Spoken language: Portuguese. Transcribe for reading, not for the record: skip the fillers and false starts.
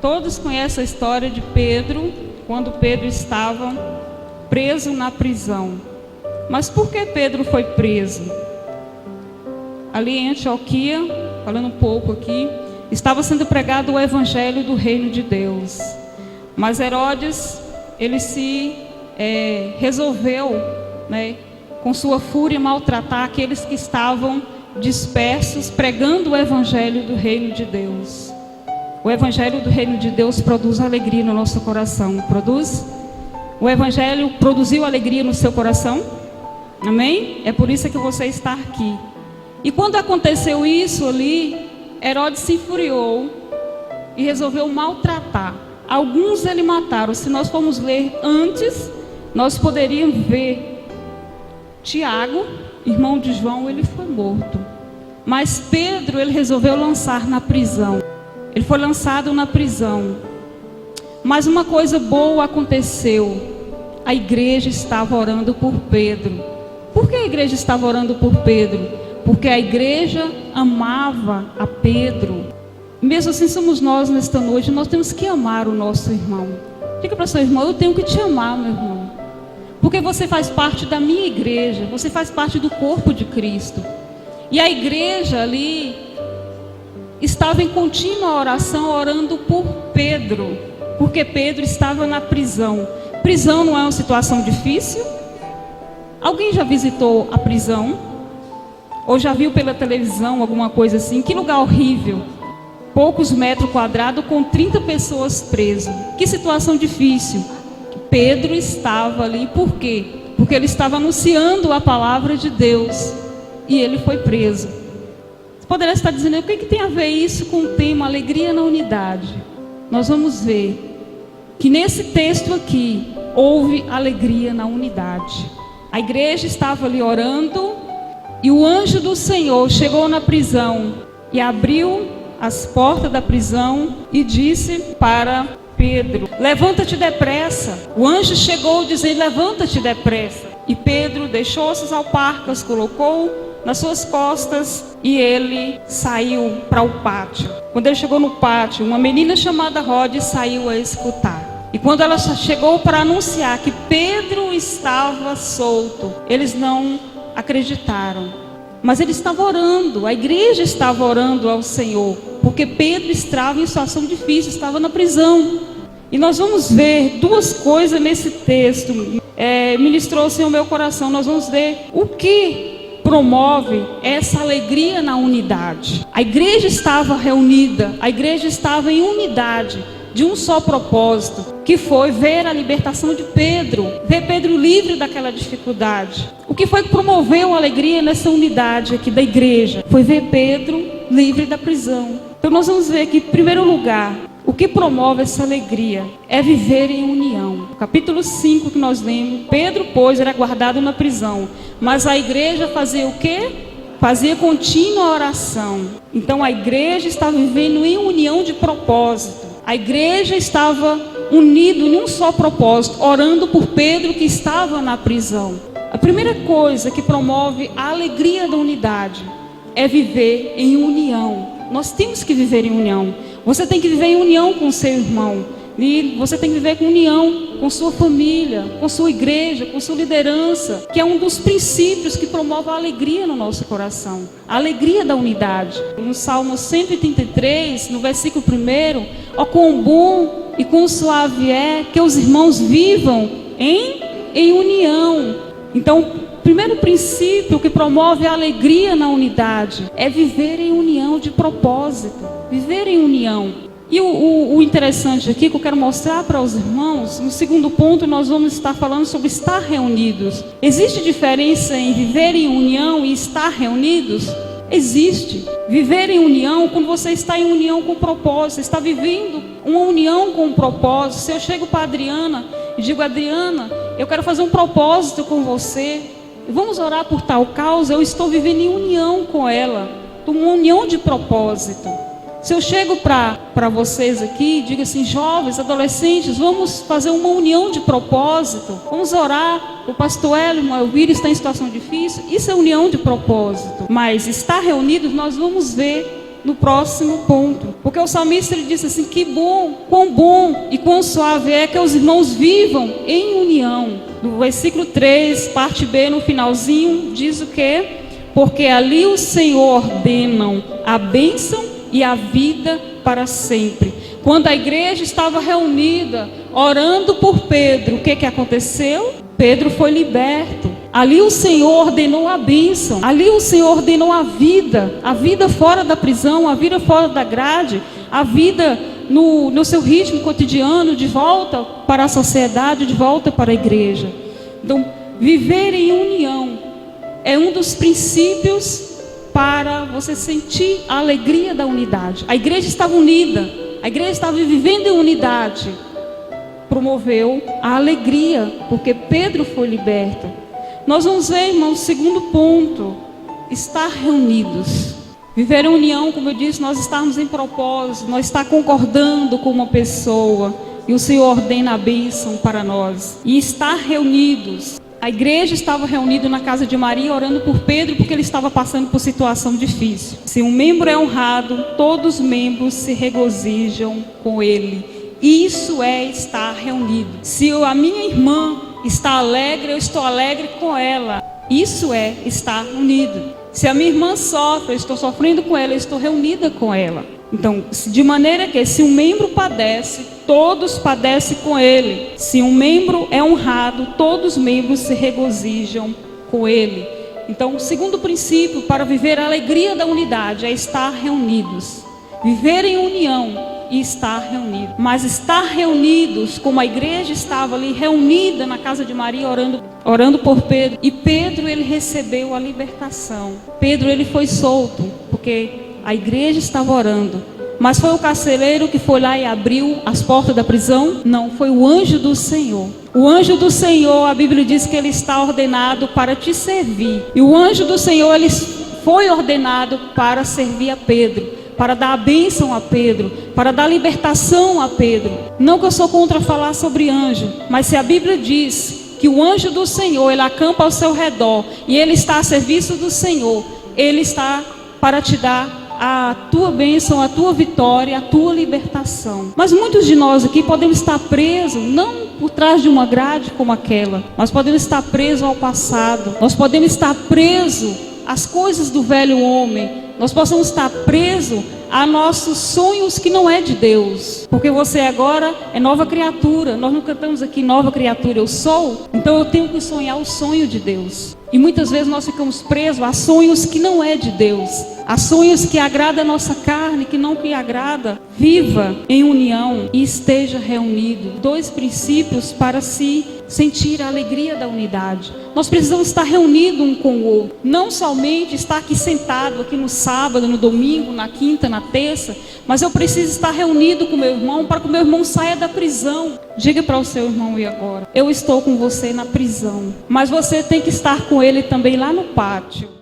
Todos conhecem a história de Pedro, quando Pedro estava preso na prisão. Mas por que Pedro foi preso? Ali em Antioquia, falando um pouco aqui, estava sendo pregado o evangelho do reino de Deus. Mas Herodes, ele se resolveu, com sua fúria, maltratar aqueles que estavam dispersos, pregando o evangelho do reino de Deus. O evangelho do reino de Deus produz alegria no nosso coração. Produz? O evangelho produziu alegria no seu coração? Amém? É por isso que você está aqui. E quando aconteceu isso ali, Herodes se infuriou e resolveu maltratar. Alguns ele mataram. Se nós formos ler antes, nós poderíamos ver Tiago, irmão de João, ele foi morto. Mas Pedro, ele resolveu lançar na prisão. Ele foi lançado na prisão. Mas uma coisa boa aconteceu. A igreja estava orando por Pedro. Por que a igreja estava orando por Pedro? Porque a igreja amava a Pedro. Mesmo assim somos nós nesta noite. Nós temos que amar o nosso irmão. Diga para o seu irmão: eu tenho que te amar, meu irmão. Porque você faz parte da minha igreja. Você faz parte do corpo de Cristo. E a igreja ali estava em contínua oração, orando por Pedro. Porque Pedro estava na prisão. Prisão não é uma situação difícil? Alguém já visitou a prisão? Ou já viu pela televisão alguma coisa assim? Que lugar horrível. Poucos metros quadrados com 30 pessoas presas. Que situação difícil. Pedro estava ali, por quê? Porque ele estava anunciando a palavra de Deus. E ele foi preso. Você poderia estar dizendo: o que tem a ver isso com o tema alegria na unidade? Nós vamos ver que nesse texto aqui houve alegria na unidade. A igreja estava ali orando e o anjo do Senhor chegou na prisão e abriu as portas da prisão e disse para Pedro: levanta-te depressa. O anjo chegou dizendo: levanta-te depressa. E Pedro deixou suas alparcas, colocou nas suas costas e ele saiu para o pátio. Quando ele chegou no pátio, uma menina chamada Rode saiu a escutar. E quando ela chegou para anunciar que Pedro estava solto, eles não acreditaram. Mas ele estava orando, a igreja estava orando ao Senhor, porque Pedro estava em situação difícil, estava na prisão. E nós vamos ver duas coisas nesse texto. Ministrou-se ao meu coração. Nós vamos ver o que promove essa alegria na unidade. A igreja estava reunida, a igreja estava em unidade, de um só propósito, que foi ver a libertação de Pedro, ver Pedro livre daquela dificuldade. O que foi que promoveu a alegria nessa unidade aqui da igreja? Foi ver Pedro livre da prisão. Então nós vamos ver que, em primeiro lugar, o que promove essa alegria é viver em união. Capítulo 5 que nós lemos: Pedro, pois, era guardado na prisão, mas a igreja fazia o quê? Fazia contínua oração. Então a igreja estava vivendo em união de propósito. A igreja estava unida em um só propósito, orando por Pedro que estava na prisão. A primeira coisa que promove a alegria da unidade é viver em união. Nós temos que viver em união. Você tem que viver em união com seu irmão. E você tem que viver com união com sua família, com sua igreja, com sua liderança, que é um dos princípios que promove a alegria no nosso coração. A alegria da unidade. No Salmo 133, no versículo 1: ó, quão bom e quão suave é que os irmãos vivam em união. Então, o primeiro princípio que promove a alegria na unidade é viver em união de propósito. Viver em união. E o interessante aqui que eu quero mostrar para os irmãos, no segundo ponto nós vamos estar falando sobre estar reunidos. Existe diferença em viver em união e estar reunidos? Existe. Viver em união, quando você está em união com o propósito, você está vivendo uma união com o propósito. Se eu chego para a Adriana e digo: Adriana, eu quero fazer um propósito com você, vamos orar por tal causa, eu estou vivendo em união com ela, uma união de propósito. Se eu chego para vocês aqui e digo assim: jovens, adolescentes, vamos fazer uma união de propósito, vamos orar, o pastor Hélio, o Elvira está em situação difícil, isso é união de propósito. Mas estar reunidos, nós vamos ver no próximo ponto. Porque o salmista ele disse assim: que bom, quão bom e quão suave é que os irmãos vivam em união. No versículo 3, parte B, no finalzinho, diz o quê? Porque ali o Senhor ordenam a bênção e a vida para sempre. Quando a igreja estava reunida, orando por Pedro, o que aconteceu? Pedro foi liberto. Ali o Senhor ordenou a bênção. Ali o Senhor ordenou a vida fora da prisão, a vida fora da grade, a vida no seu ritmo cotidiano, de volta para a sociedade, de volta para a igreja. Então, viver em união é um dos princípios para você sentir a alegria da unidade. A igreja estava unida, a igreja estava vivendo em unidade. Promoveu a alegria, porque Pedro foi liberto. Nós vamos ver, irmãos, o segundo ponto: estar reunidos. Viver em união, como eu disse, nós estarmos em propósito, nós estar concordando com uma pessoa, e o Senhor ordena a bênção para nós. E estar reunidos. A igreja estava reunida na casa de Maria, orando por Pedro, porque ele estava passando por situação difícil. Se um membro é honrado, todos os membros se regozijam com ele. Isso é estar reunido. Se a minha irmã está alegre, eu estou alegre com ela. Isso é estar unido. Se a minha irmã sofre, eu estou sofrendo com ela, eu estou reunida com ela. Então, de maneira que se um membro padece, todos padecem com ele. Se um membro é honrado, todos os membros se regozijam com ele. Então, o segundo princípio para viver a alegria da unidade é estar reunidos. Viver em união e estar reunido. Mas estar reunidos, como a igreja estava ali reunida na casa de Maria, orando por Pedro. E Pedro, ele recebeu a libertação. Pedro, ele foi solto, porque a igreja estava orando. Mas foi o carcereiro que foi lá e abriu as portas da prisão? Não, foi o anjo do Senhor. O anjo do Senhor, a Bíblia diz que ele está ordenado para te servir. E o anjo do Senhor, ele foi ordenado para servir a Pedro, para dar a bênção a Pedro, para dar libertação a Pedro. Não que eu sou contra falar sobre anjo, mas se a Bíblia diz que o anjo do Senhor, ele acampa ao seu redor e ele está a serviço do Senhor, ele está para te dar a tua bênção, a tua vitória, a tua libertação. Mas muitos de nós aqui podemos estar presos, não por trás de uma grade como aquela, mas podemos estar presos ao passado, nós podemos estar presos às coisas do velho homem, nós possamos estar presos a nossos sonhos que não é de Deus, porque você agora é nova criatura. Nós não cantamos aqui nova criatura, eu sou, então eu tenho que sonhar o sonho de Deus. E muitas vezes nós ficamos presos a sonhos que não é de Deus, a sonhos que agrada a nossa carne, que não que agrada. Viva em união e esteja reunido. 2 princípios para se sentir a alegria da unidade. Nós precisamos estar reunidos um com o outro, não somente estar aqui sentado aqui no sábado, no domingo, na quinta, na terça, mas eu preciso estar reunido com meu irmão para que o meu irmão saia da prisão. Diga para o seu irmão: e agora? Eu estou com você na prisão, mas você tem que estar com ele também lá no pátio.